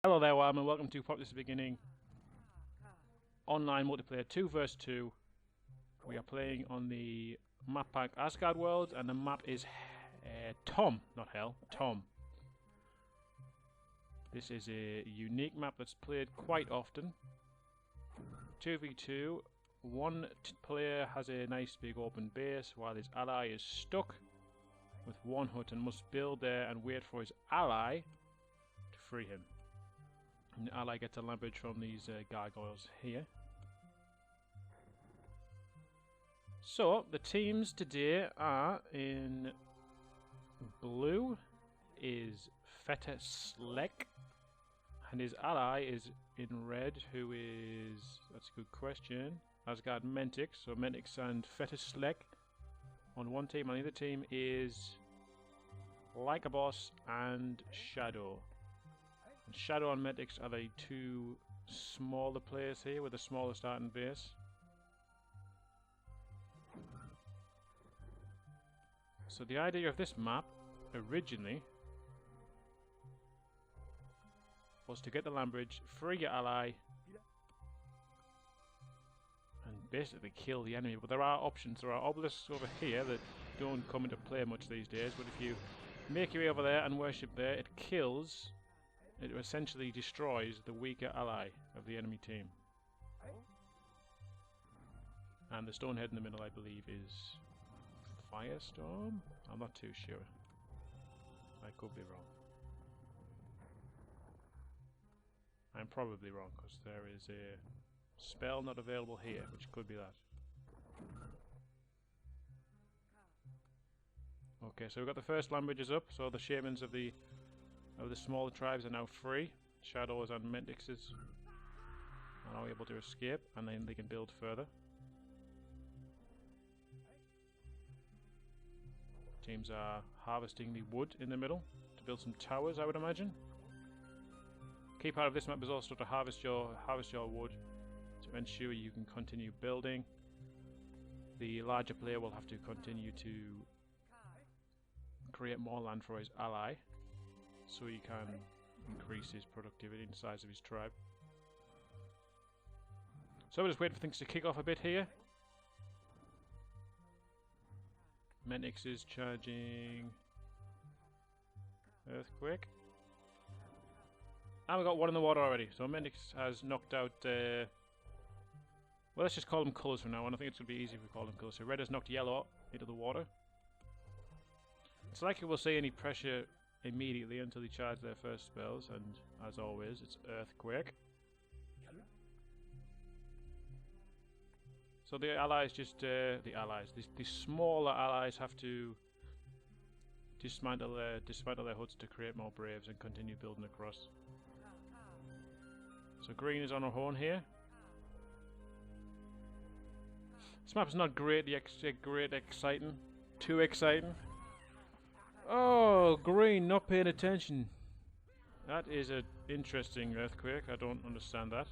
Hello there, Wildman, and welcome to Populous Beginning online multiplayer 2v2. We are playing on the map pack Åsgard world, and the map is Töm, not Hell, Töm. This is a unique map that's played quite often. 2v2, one player has a nice big open base while his ally is stuck with one hut and must build there and wait for his ally to free him. And the ally gets a leverage from these gargoyles here. So, the teams today are in blue is Fetteslek, and his ally is in red, who is, that's a good question, Åsgard Mentix. So Mentix and Fetteslek on one team, on the other team is Like a Boss and Shadow. And Shadow and Mentix are the two smaller players here with a smaller starting base. So the idea of this map originally was to get the land bridge, free your ally, and basically kill the enemy. But there are options. There are obelisks over here that don't come into play much these days, but if you make your way over there and worship there, it kills, it essentially destroys the weaker ally of the enemy team. And the stone head in the middle, I believe, is Firestorm? I'm not too sure. I could be wrong. I'm probably wrong, because there is a spell not available here, which could be that. Okay, so we've got the first land bridges up, so the shamans of the smaller tribes are now free. Shadows and Mentixes are now able to escape, and then they can build further. Teams are harvesting the wood in the middle to build some towers, I would imagine. Key part of this map is also to harvest your wood to ensure you can continue building. The larger player will have to continue to create more land for his ally, so he can increase his productivity and the size of his tribe. So we'll just wait for things to kick off a bit here. Mentix is charging Earthquake. And we got one in the water already. So Mentix has knocked out well, let's just call them colours from now on. I think it's going to be easy if we call them colours. So red has knocked yellow into the water. It's likely we'll see any pressure immediately until they charge their first spells, and as always, it's Earthquake. So the allies just, the smaller allies have to dismantle their huts to create more braves and continue building across. So green is on our horn here. This map is not great exciting. Too exciting. Oh, green, not paying attention. That is an interesting Earthquake. I don't understand that.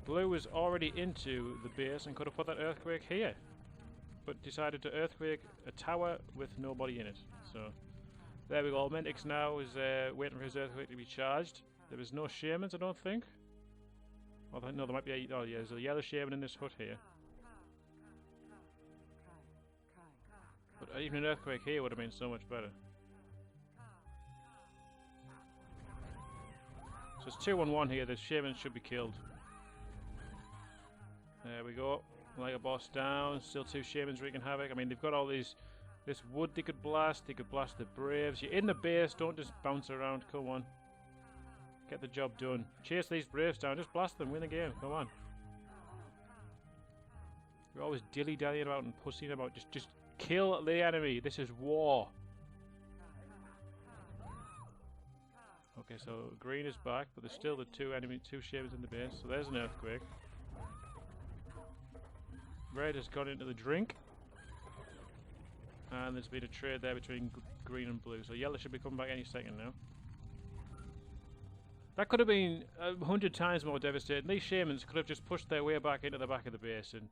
Blue was already into the base and could have put that Earthquake here, but decided to Earthquake a tower with nobody in it. So there we go. Mentix now is waiting for his Earthquake to be charged. There is no shamans, I don't think. Oh, no, there might be a... Oh yeah, there's a yellow shaman in this hut here. But even an Earthquake here would have been so much better. So it's 2-on-1 here. The shamans should be killed. There we go. Like a boss down. Still two shamans wreaking havoc. I mean, they've got all this wood they could blast. They could blast the braves. You're in the base. Don't just bounce around. Come on. Get the job done. Chase these braves down. Just blast them. Win the game. Come on. You're always dilly-dallying about and pussying about. Just kill the enemy. This is war. Okay, so green is back, but there's still the two shamans in the base. So there's an Earthquake. Red has gone into the drink, and there's been a trade there between green and blue, so yellow should be coming back any second now. That could have been 100 times more devastating. These shamans could have just pushed their way back into the back of the base and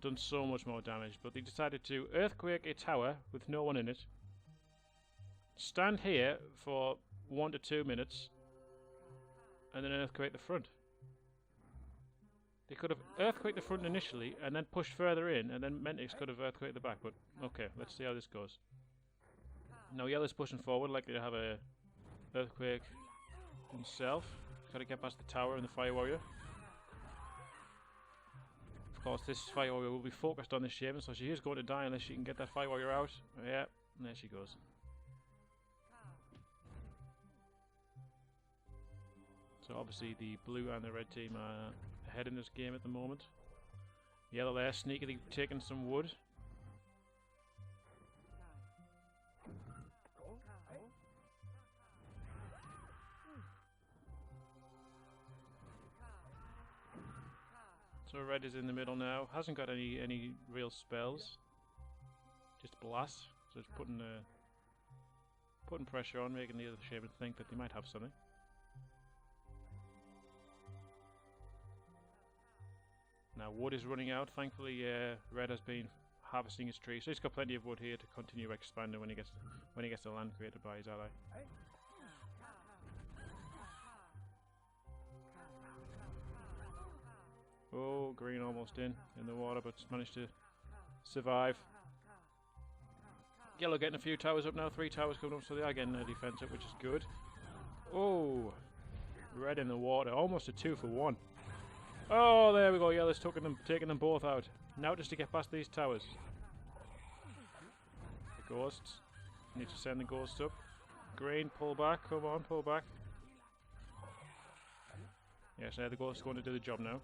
done so much more damage, but they decided to Earthquake a tower with no one in it stand here for 1 to 2 minutes and then earthquake the front. They could have earthquaked the front initially and then pushed further in, and then Mentix could have earthquaked the back, but okay, let's see how this goes. Now yellow's pushing forward, likely to have a earthquake himself. He's got to get past the tower and the fire warrior. Of course, this fire warrior will be focused on this shaman, so she is going to die unless she can get that fire warrior out. Yeah, and there she goes. So obviously the blue and the red team are ahead in this game at the moment. Yellow there, sneakily taking some wood. So red is in the middle now. Hasn't got any real spells. Just blast. So it's putting pressure on, making the other shaman think that they might have something. Now wood is running out. Thankfully, red has been harvesting his tree, so he's got plenty of wood here to continue expanding when he gets the land created by his ally. Oh, green almost in the water, but managed to survive. Yellow getting a few towers up now. 3 towers coming up, so they are getting their defense up, which is good. Oh, red in the water, almost a 2 for 1. Oh, there we go. Yellow's taking them both out. Now just to get past these towers. The ghosts. Need to send the ghosts up. Green, pull back. Come on, pull back. Yes, the ghosts are going to do the job now.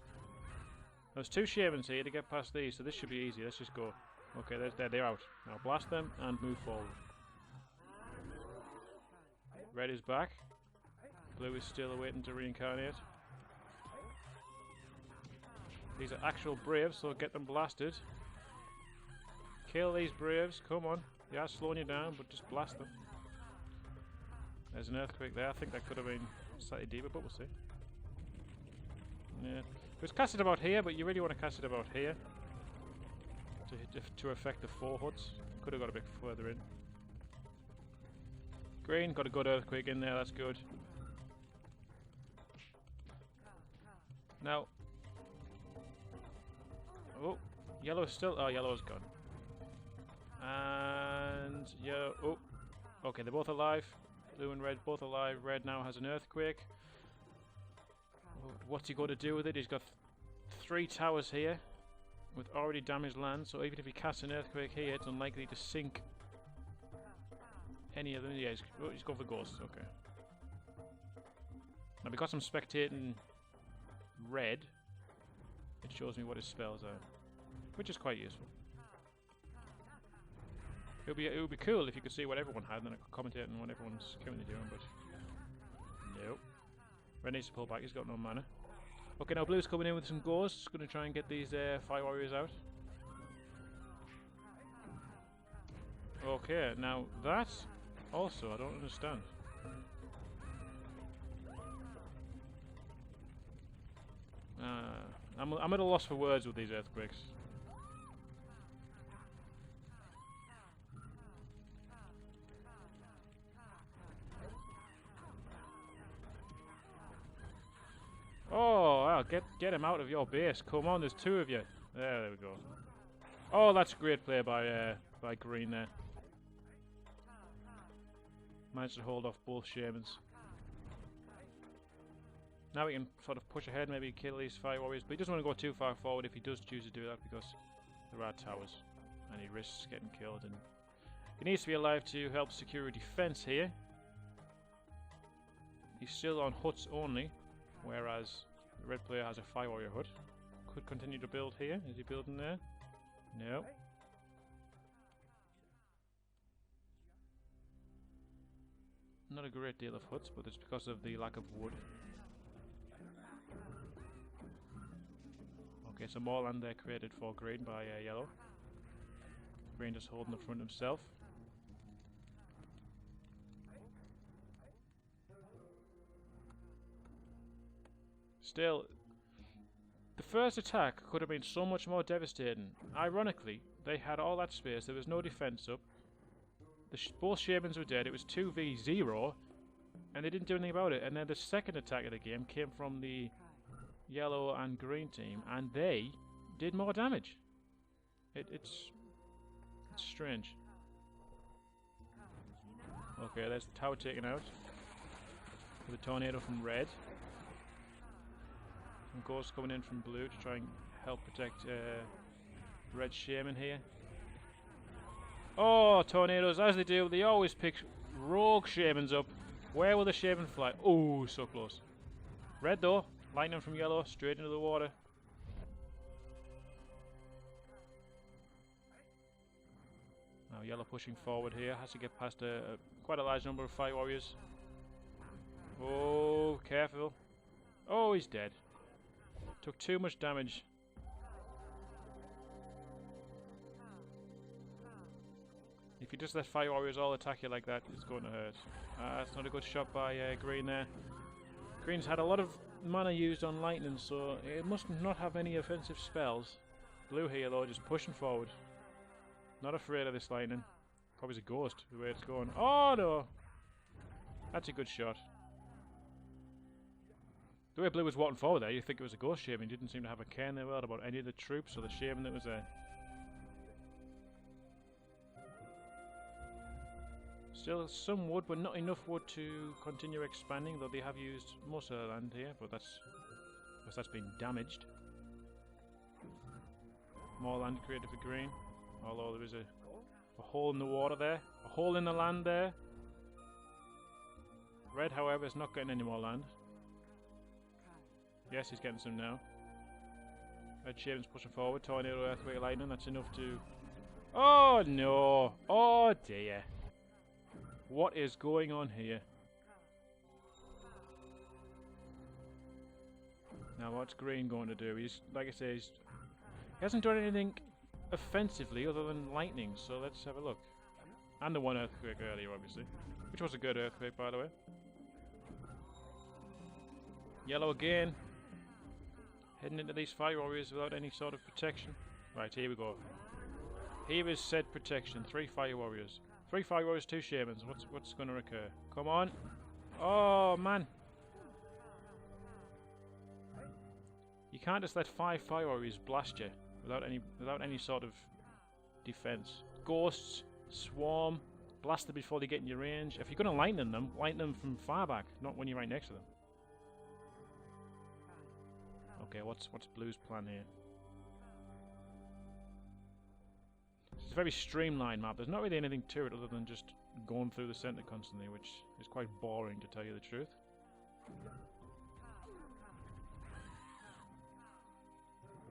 There's 2 shamans here to get past these, so this should be easy. Let's just go. Okay, they're out. Now blast them and move forward. Red is back. Blue is still awaiting to reincarnate. These are actual braves, so get them blasted. Kill these braves, come on. They are slowing you down, but just blast them. There's an earthquake there. I think that could have been slightly deeper, but we'll see. Yeah. It was casted about here, but you really want to cast it about here to affect the 4 huts. Could have got a bit further in. Green, got a good earthquake in there, that's good. Now, oh, yellow is still, oh, yellow is gone. And, yeah, oh, okay, they're both alive. Blue and red both alive. Red now has an earthquake. What's he going to do with it? He's got 3 towers here with already damaged land, so even if he casts an earthquake here, it's unlikely to sink any of them. Yeah, he's going for ghosts, okay. Now because I'm spectating red, it shows me what his spells are, which is quite useful. It would be cool if you could see what everyone had, and then I could commentate on what everyone's currently doing, but nope. Red needs to pull back, he's got no mana. Okay, now blue's coming in with some ghosts, going to try and get these fire warriors out. Okay, now that also I don't understand. I'm at a loss for words with these earthquakes. Oh, wow, get him out of your base. Come on, there's 2 of you. There we go. Oh, that's great play by green there. Managed to hold off both shamans. Now we can sort of push ahead, maybe kill these fire warriors, but he doesn't want to go too far forward if he does choose to do that, because there are towers and he risks getting killed, and he needs to be alive to help secure a defense here. He's still on huts only, whereas the red player has a fire warrior hut. Could continue to build here. Is he building there? No. Not a great deal of huts, but it's because of the lack of wood. Okay, so more land there created for green by yellow. Green just holding the front himself. Still, the first attack could have been so much more devastating. Ironically, they had all that space, there was no defense up. both shamans were dead. It was 2v0, and they didn't do anything about it. And then the second attack of the game came from the yellow and green team, and they did more damage. It's strange. Okay, there's the tower taken out with a tornado from red. Some ghosts coming in from blue to try and help protect red shaman here. Oh, tornadoes, as they do, they always pick rogue shamans up. Where will the shaman fly? Oh, so close. Red though, lightning from yellow, straight into the water. Now yellow pushing forward here, has to get past quite a large number of fire warriors. Oh, careful. Oh, he's dead. Took too much damage. If you just let fire warriors all attack you like that, it's going to hurt. That's not a good shot by green there. Green's had a lot of mana used on lightning, so it must not have any offensive spells. Blue here though, just pushing forward. Not afraid of this lightning. Probably a ghost, the way it's going. Oh no! That's a good shot. The way blue was walking forward there, you'd think it was a ghost shaman. He didn't seem to have a care in the world about any of the troops or the shaman that was there. Still some wood, but not enough wood to continue expanding, though they have used most of the land here, but that's been damaged. More land created for green, although there is a hole in the water there, a hole in the land there. Red, however, is not getting any more land. Yes, he's getting some now. Red shaman's pushing forward, tornado, earthquake, lightning, that's enough to... Oh no! Oh dear! What is going on here? Now what's green going to do? He's, like I say, he hasn't done anything offensively other than lightning, so let's have a look. And the one earthquake earlier, obviously. Which was a good earthquake, by the way. Yellow again. Heading into these fire warriors without any sort of protection. Right, here we go. Here is said protection. 3 fire warriors. 3 fire warriors, 2 shamans. What's going to occur? Come on. Oh, man. You can't just let 5 fire warriors blast you without any sort of defense. Ghosts, swarm, blast them before they get in your range. If you're going to lightning them from far back, not when you're right next to them. Okay, what's blue's plan here? It's a very streamlined map. There's not really anything to it other than just going through the centre constantly, which is quite boring to tell you the truth.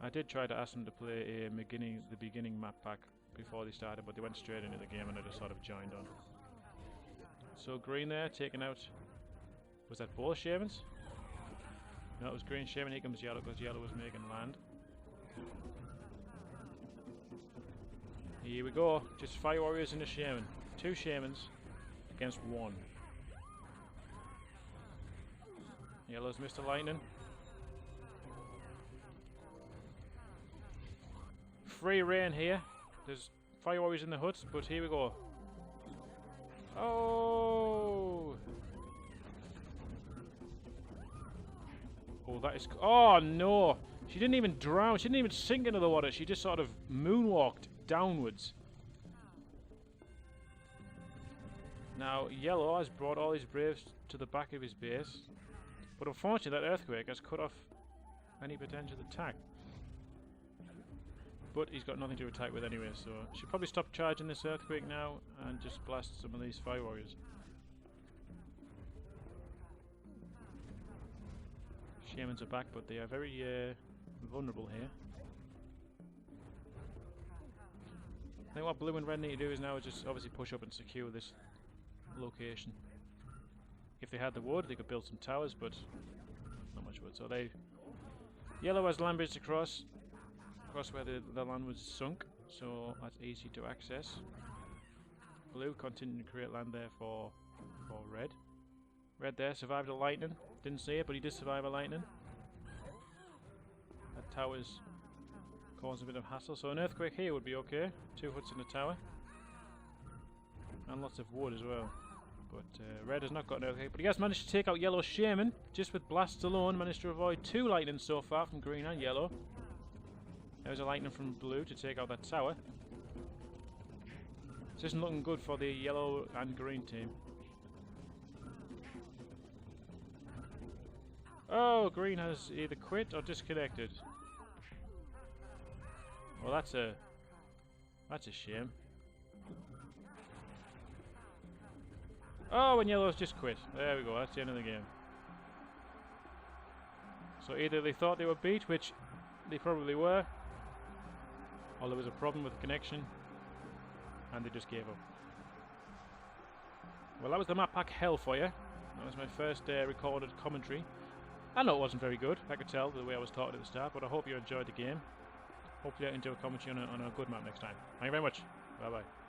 I did try to ask them to play the beginning map pack before they started, but they went straight into the game and I just sort of joined on. So green there, taking out... Was that both shamans? No, it was green shaman. Here comes yellow because yellow was making land. Here we go. Just fire warriors and a shaman. 2 shamans against 1. Yellow's Mr. Lightning. Free reign here. There's fire warriors in the huts, but here we go. Oh! Oh, that is... Oh, no! She didn't even drown. She didn't even sink into the water. She just sort of moonwalked downwards. Now, yellow has brought all his braves to the back of his base. But unfortunately, that earthquake has cut off any potential attack. But he's got nothing to attack with anyway, so... Should probably stop charging this earthquake now and just blast some of these fire warriors. Shamans are back, but they are very vulnerable here. I think what blue and red need to do is now just obviously push up and secure this location. If they had the wood, they could build some towers, but not much wood. So they... Yellow has land bridge across where the land was sunk, so that's easy to access. Blue continuing to create land there for red. Red there survived a lightning. Didn't see it, but he did survive a lightning. That tower's causing a bit of hassle, so an earthquake here would be okay. 2 huts in the tower. And lots of wood as well. But red has not gotten okay. But he has managed to take out yellow shaman. Just with blasts alone, managed to avoid 2 lightning so far from green and yellow. There's a lightning from blue to take out that tower. This isn't looking good for the yellow and green team. Oh, green has either quit or disconnected. Well, that's a shame. Oh, and yellow's just quit. There we go, that's the end of the game. So either they thought they were beat, which they probably were, or there was a problem with the connection, and they just gave up. Well, that was the map pack hell for you. That was my first recorded commentary. I know it wasn't very good, I could tell the way I was talking at the start, but I hope you enjoyed the game. Hopefully I can do a commentary on a good map next time. Thank you very much. Bye bye.